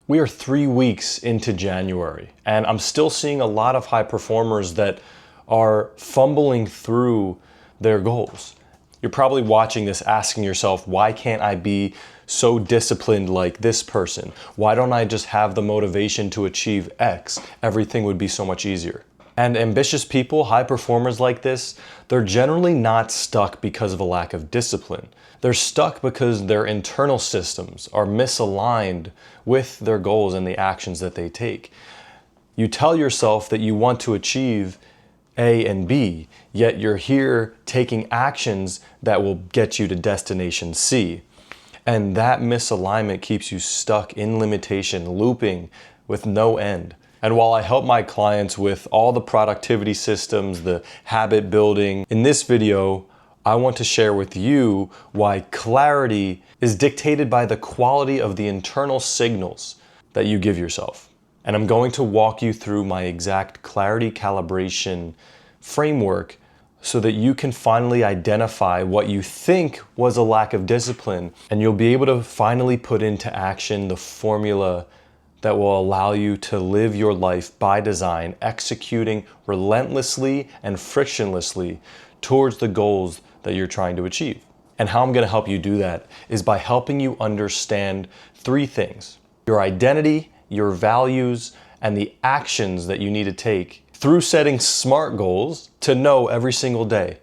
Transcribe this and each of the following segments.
We are 3 weeks into January, and I'm still seeing a lot of high performers that are fumbling through their goals. You're probably watching this asking yourself, why can't I be so disciplined like this person? Why don't I just have the motivation to achieve X? Everything would be so much easier. And ambitious people, high performers like this, they're generally not stuck because of a lack of discipline. They're stuck because their internal systems are misaligned with their goals and the actions that they take. You tell yourself that you want to achieve A and B, yet you're here taking actions that will get you to destination C. And that misalignment keeps you stuck in limitation, looping with no end. And while I help my clients with all the productivity systems, the habit building, in this video, I want to share with you why clarity is dictated by the quality of the internal signals that you give yourself. And I'm going to walk you through my exact clarity calibration framework so that you can finally identify what you think was a lack of discipline, and you'll be able to finally put into action the formula that will allow you to live your life by design, executing relentlessly and frictionlessly towards the goals that you're trying to achieve. And how I'm going to help you do that is by helping you understand 3 things: your identity, your values, and the actions that you need to take through setting SMART goals to know every single day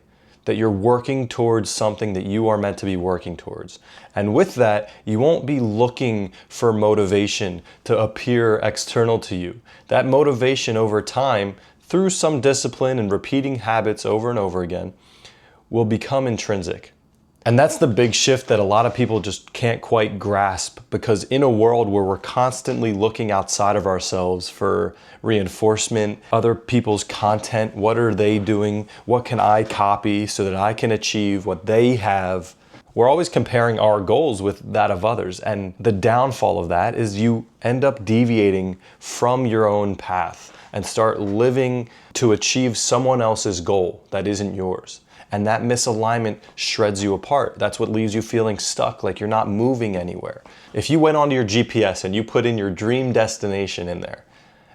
that you're working towards something that you are meant to be working towards. And with that, you won't be looking for motivation to appear external to you. That motivation over time, through some discipline and repeating habits over and over again, will become intrinsic. And that's the big shift that a lot of people just can't quite grasp, because in a world where we're constantly looking outside of ourselves for reinforcement, other people's content, what are they doing? What can I copy so that I can achieve what they have? We're always comparing our goals with that of others. And the downfall of that is you end up deviating from your own path and start living to achieve someone else's goal that isn't yours. And that misalignment shreds you apart. That's what leaves you feeling stuck, like you're not moving anywhere. If you went onto your GPS and you put in your dream destination in there,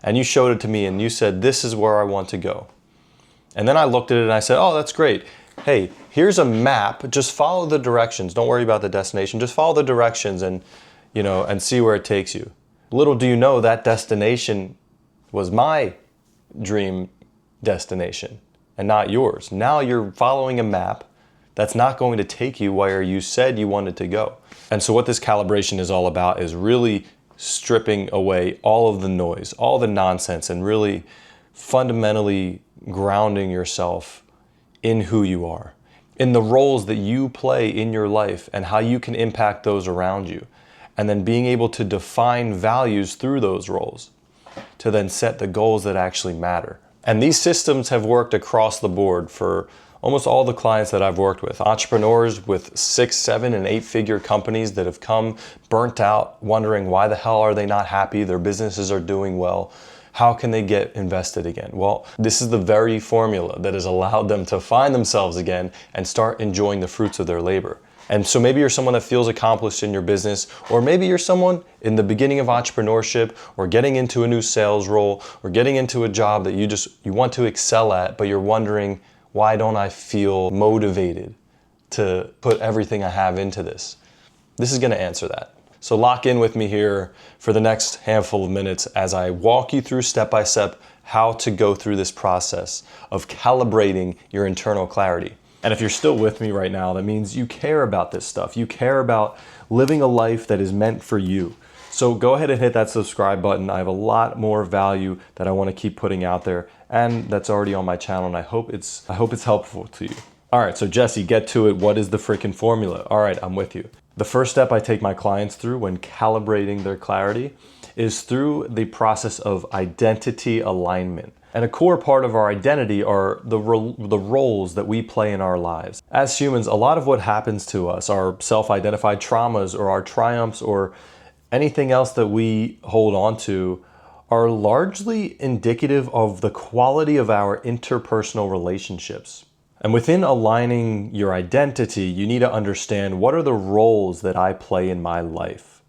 and you showed it to me and you said, this is where I want to go. And then I looked at it and I said, oh, that's great. Hey, here's a map. Just follow the directions. Don't worry about the destination. Just follow the directions and see where it takes you. Little do you know that destination was my dream destination and not yours. Now you're following a map that's not going to take you where you said you wanted to go. And so what this calibration is all about is really stripping away all of the noise, all the nonsense, and really fundamentally grounding yourself in who you are, in the roles that you play in your life and how you can impact those around you. And then being able to define values through those roles to then set the goals that actually matter. And these systems have worked across the board for almost all the clients that I've worked with. Entrepreneurs with 6, 7, and 8-figure companies that have come burnt out, wondering why the hell are they not happy? Their businesses are doing well. How can they get invested again? Well, this is the very formula that has allowed them to find themselves again and start enjoying the fruits of their labor. And so maybe you're someone that feels accomplished in your business, or maybe you're someone in the beginning of entrepreneurship, or getting into a new sales role, or getting into a job that you want to excel at, but you're wondering, why don't I feel motivated to put everything I have into this? This is going to answer that. So lock in with me here for the next handful of minutes as I walk you through step by step how to go through this process of calibrating your internal clarity. And if you're still with me right now, that means you care about this stuff. You care about living a life that is meant for you. So go ahead and hit that subscribe button. I have a lot more value that I want to keep putting out there, and that's already on my channel, and I hope it's helpful to you. All right, so Jesse, get to it. What is the freaking formula? All right, I'm with you. The first step I take my clients through when calibrating their clarity is through the process of identity alignment. And a core part of our identity are the roles that we play in our lives. As humans, a lot of what happens to us, our self-identified traumas or our triumphs or anything else that we hold on to, are largely indicative of the quality of our interpersonal relationships. And within aligning your identity, you need to understand, what are the roles that I play in my life?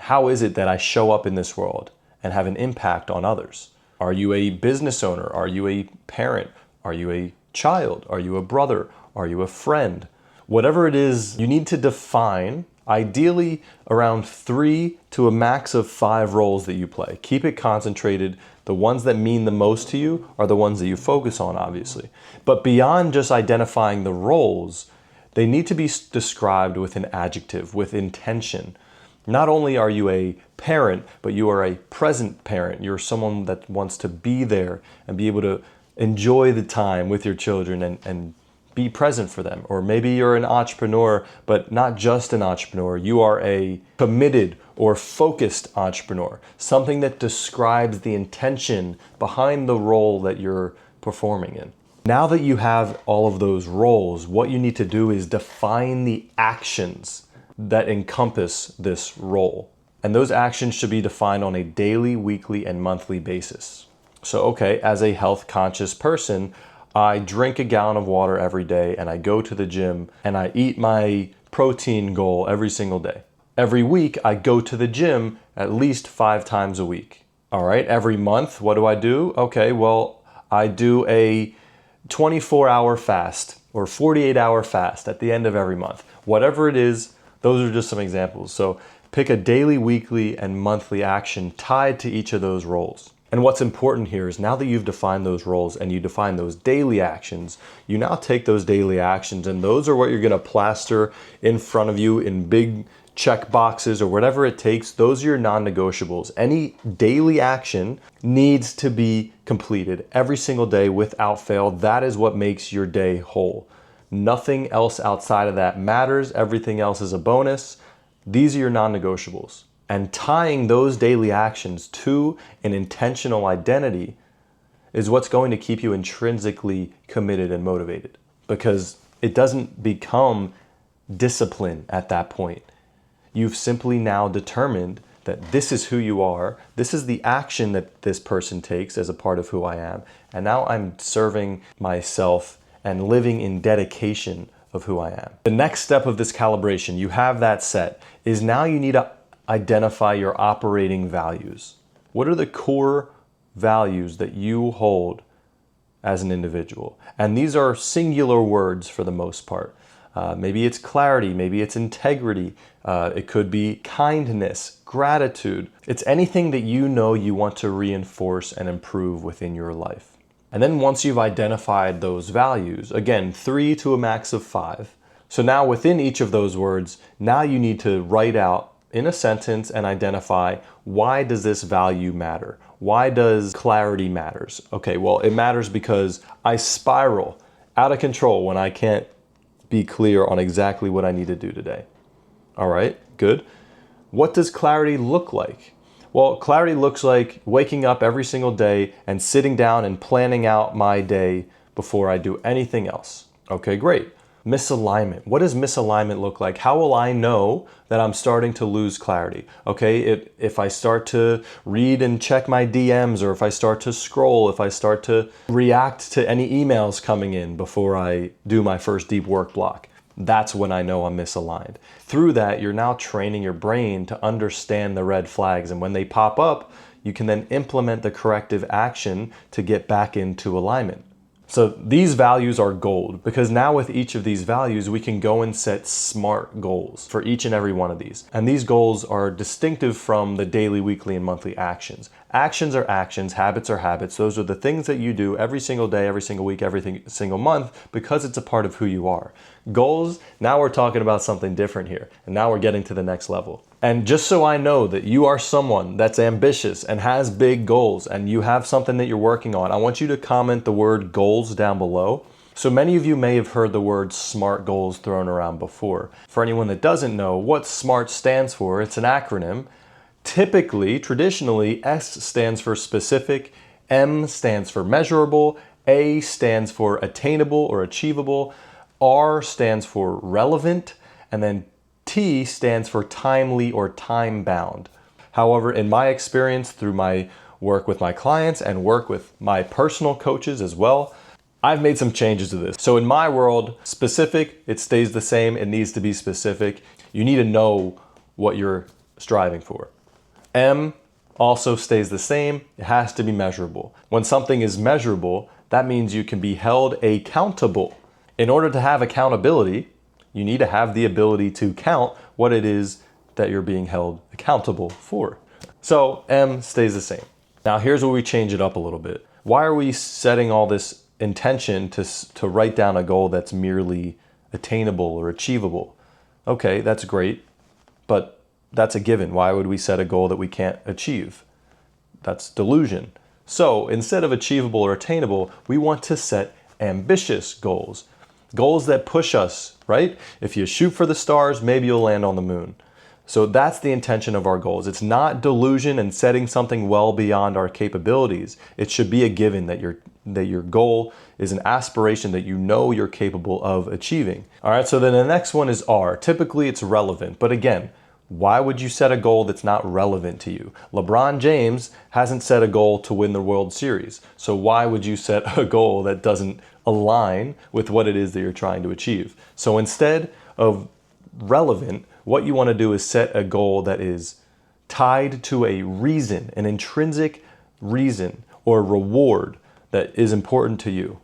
How is it that I show up in this world and have an impact on others? Are you a business owner? Are you a parent? Are you a child? Are you a brother? Are you a friend? Whatever it is, you need to define ideally around 3 to a max of 5 roles that you play. Keep it concentrated. The ones that mean the most to you are the ones that you focus on, obviously. But beyond just identifying the roles, they need to be described with an adjective, with intention. Not only are you a parent, but you are a present parent. You're someone that wants to be there and be able to enjoy the time with your children and be present for them. Or maybe you're an entrepreneur, but not just an entrepreneur. You are a committed or focused entrepreneur, something that describes the intention behind the role that you're performing in. Now that you have all of those roles, what you need to do is define the actions that encompass this role. And those actions should be defined on a daily, weekly, and monthly basis. So, okay, as a health conscious person, I drink a gallon of water every day and I go to the gym and I eat my protein goal every single day. Every week, I go to the gym at least 5 times a week. All right, every month, what do? Okay, well, I do a 24-hour fast or 48-hour fast at the end of every month. Whatever it is, those are just some examples. So pick a daily, weekly, and monthly action tied to each of those roles. And what's important here is now that you've defined those roles and you define those daily actions, you now take those daily actions and those are what you're gonna plaster in front of you in big check boxes or whatever it takes. Those are your non-negotiables. Any daily action needs to be completed every single day without fail. That is what makes your day whole. Nothing else outside of that matters. Everything else is a bonus. These are your non-negotiables. And tying those daily actions to an intentional identity is what's going to keep you intrinsically committed and motivated, because it doesn't become discipline at that point. You've simply now determined that this is who you are, this is the action that this person takes as a part of who I am, and now I'm serving myself and living in dedication of who I am. The next step of this calibration, you have that set, is now you need to identify your operating values. What are the core values that you hold as an individual? And these are singular words for the most part. Maybe it's clarity, maybe it's integrity, it could be kindness, gratitude. It's anything that you know you want to reinforce and improve within your life. And then once you've identified those values, again, 3 to a max of 5. So now within each of those words, now you need to write out in a sentence and identify, why does this value matter? Why does clarity matters? Okay, well, it matters because I spiral out of control when I can't be clear on exactly what I need to do today. All right, good. What does clarity look like? Well, clarity looks like waking up every single day and sitting down and planning out my day before I do anything else. Okay, great. Misalignment. What does misalignment look like? How will I know that I'm starting to lose clarity? Okay, if I start to read and check my DMs, or if I start to scroll, if I start to react to any emails coming in before I do my first deep work block, that's when I know I'm misaligned. Through that, you're now training your brain to understand the red flags, and when they pop up, you can then implement the corrective action to get back into alignment. So these values are gold, because now with each of these values, we can go and set SMART goals for each and every one of these. And these goals are distinctive from the daily, weekly, and monthly actions. Actions are actions, habits are habits. Those are the things that you do every single day, every single week, every single month, because it's a part of who you are. Goals, now we're talking about something different here. And now we're getting to the next level. And just so I know that you are someone that's ambitious and has big goals and you have something that you're working on, I want you to comment the word goals down below. So many of you may have heard the word SMART goals thrown around before. For anyone that doesn't know what SMART stands for, it's an acronym. Typically, traditionally, S stands for specific, M stands for measurable, A stands for attainable or achievable, R stands for relevant, and then T stands for timely or time-bound. However, in my experience through my work with my clients and work with my personal coaches as well, I've made some changes to this. So in my world, specific, it stays the same. It needs to be specific. You need to know what your striving for. M also stays the same. It has to be measurable. When something is measurable, that means you can be held accountable. In order to have accountability, you need to have the ability to count what it is that you're being held accountable for. So M stays the same. Now here's where we change it up a little bit. Why are we setting all this intention to write down a goal that's merely attainable or achievable? Okay, that's great, but that's a given. Why would we set a goal that we can't achieve? That's delusion. So instead of achievable or attainable, we want to set ambitious goals. Goals that push us, right? If you shoot for the stars, maybe you'll land on the moon. So that's the intention of our goals. It's not delusion and setting something well beyond our capabilities. It should be a given that your goal is an aspiration that you know you're capable of achieving. All right, so then the next one is R. Typically it's relevant, but again, why would you set a goal that's not relevant to you? LeBron James hasn't set a goal to win the World Series. So why would you set a goal that doesn't align with what it is that you're trying to achieve? So instead of relevant, what you want to do is set a goal that is tied to a reason, an intrinsic reason or reward that is important to you.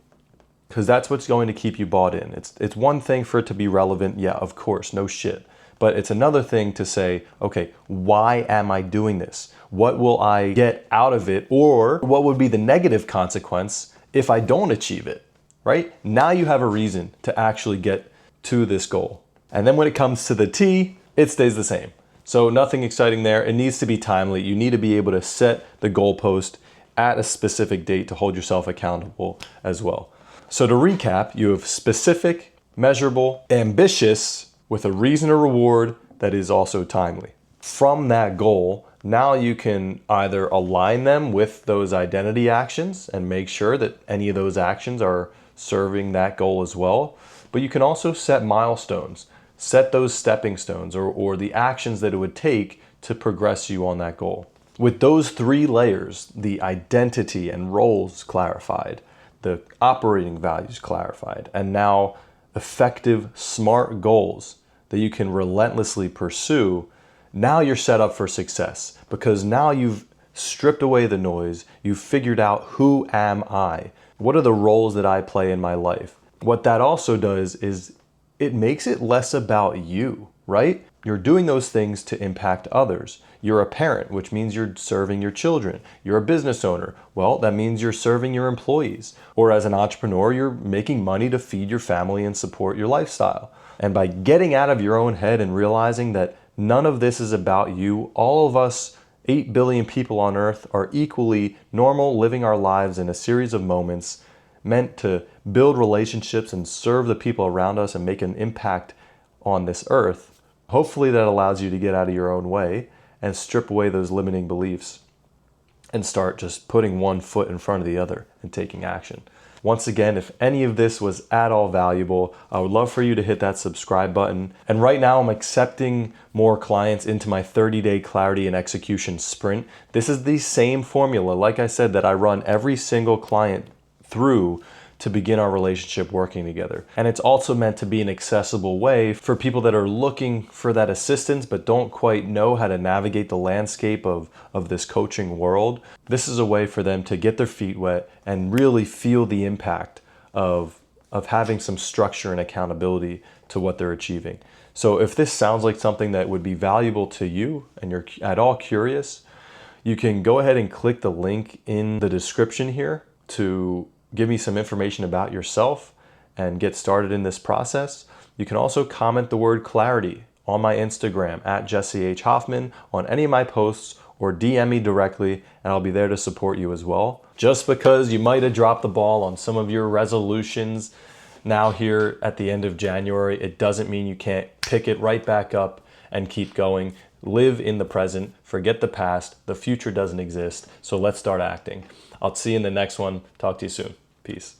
Because that's what's going to keep you bought in. It's one thing for it to be relevant, yeah, of course, no shit. But it's another thing to say, okay, why am I doing this? What will I get out of it? Or what would be the negative consequence if I don't achieve it, right? Now you have a reason to actually get to this goal. And then when it comes to the T, it stays the same. So nothing exciting there. It needs to be timely. You need to be able to set the goalpost at a specific date to hold yourself accountable as well. So to recap, you have specific, measurable, ambitious, with a reason or reward that is also timely. From that goal, now you can either align them with those identity actions and make sure that any of those actions are serving that goal as well. But you can also set milestones, set those stepping stones or the actions that it would take to progress you on that goal. With those three layers, the identity and roles clarified, the operating values clarified, and now effective, smart goals that you can relentlessly pursue, now you're set up for success because now you've stripped away the noise. You've figured out, who am I? What are the roles that I play in my life? What that also does is it makes it less about you, right? You're doing those things to impact others. You're a parent, which means you're serving your children. You're a business owner. Well, that means you're serving your employees. Or as an entrepreneur, you're making money to feed your family and support your lifestyle. And by getting out of your own head and realizing that none of this is about you, all of us 8 billion people on earth are equally normal, living our lives in a series of moments meant to build relationships and serve the people around us and make an impact on this earth. Hopefully that allows you to get out of your own way and strip away those limiting beliefs and start just putting one foot in front of the other and taking action. Once again, if any of this was at all valuable, I would love for you to hit that subscribe button. And right now I'm accepting more clients into my 30-day clarity and execution sprint. This is the same formula, like I said, that I run every single client through to begin our relationship working together. And it's also meant to be an accessible way for people that are looking for that assistance but don't quite know how to navigate the landscape of this coaching world. This is a way for them to get their feet wet and really feel the impact of having some structure and accountability to what they're achieving. So if this sounds like something that would be valuable to you and you're at all curious, you can go ahead and click the link in the description here to give me some information about yourself and get started in this process. You can also comment the word clarity on my Instagram at Jesse H. Hoffman on any of my posts, or DM me directly and I'll be there to support you as well. Just because you might have dropped the ball on some of your resolutions now here at the end of January, it doesn't mean you can't pick it right back up and keep going. Live in the present, forget the past, the future doesn't exist, so let's start acting. I'll see you in the next one. Talk to you soon. Peace.